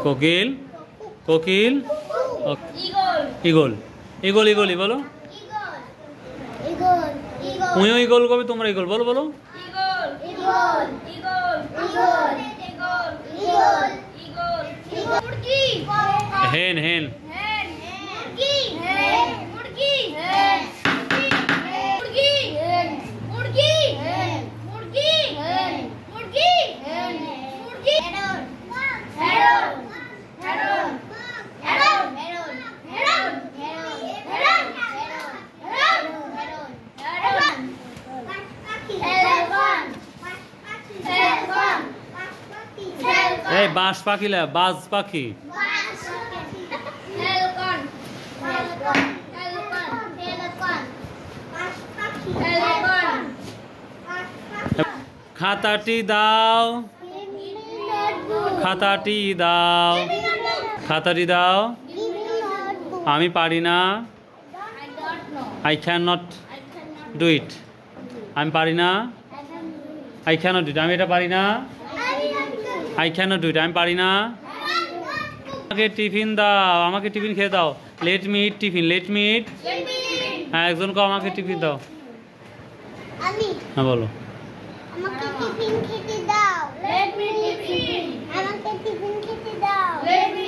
কোকিল কোকিল eagle eagle ইগলই বলো তুমিও ইগল কবে তোমরা ইগল বলো বলো হেন হেন এই বাস পাখি লা বাজ পাখি খাতাটি দাও খাতাটি দাও খাতাটি দাও আমি পারি না I can not do it আমি পারি না I can not do it আমি এটা পারি না I can not do it আমি পারি না আমাকে টিফিন দাও আমাকে টিফিন খেয়ে দাও লেট মি ইট টিফিন লেট মি ইট হ্যাঁ একজনকে আমাকে টিফিন দাও হ্যাঁ বলো আমাকে টিফিন খেতে দাও লেট মি টিফিন আমাকে টিফিন খেতে দাও লেট মি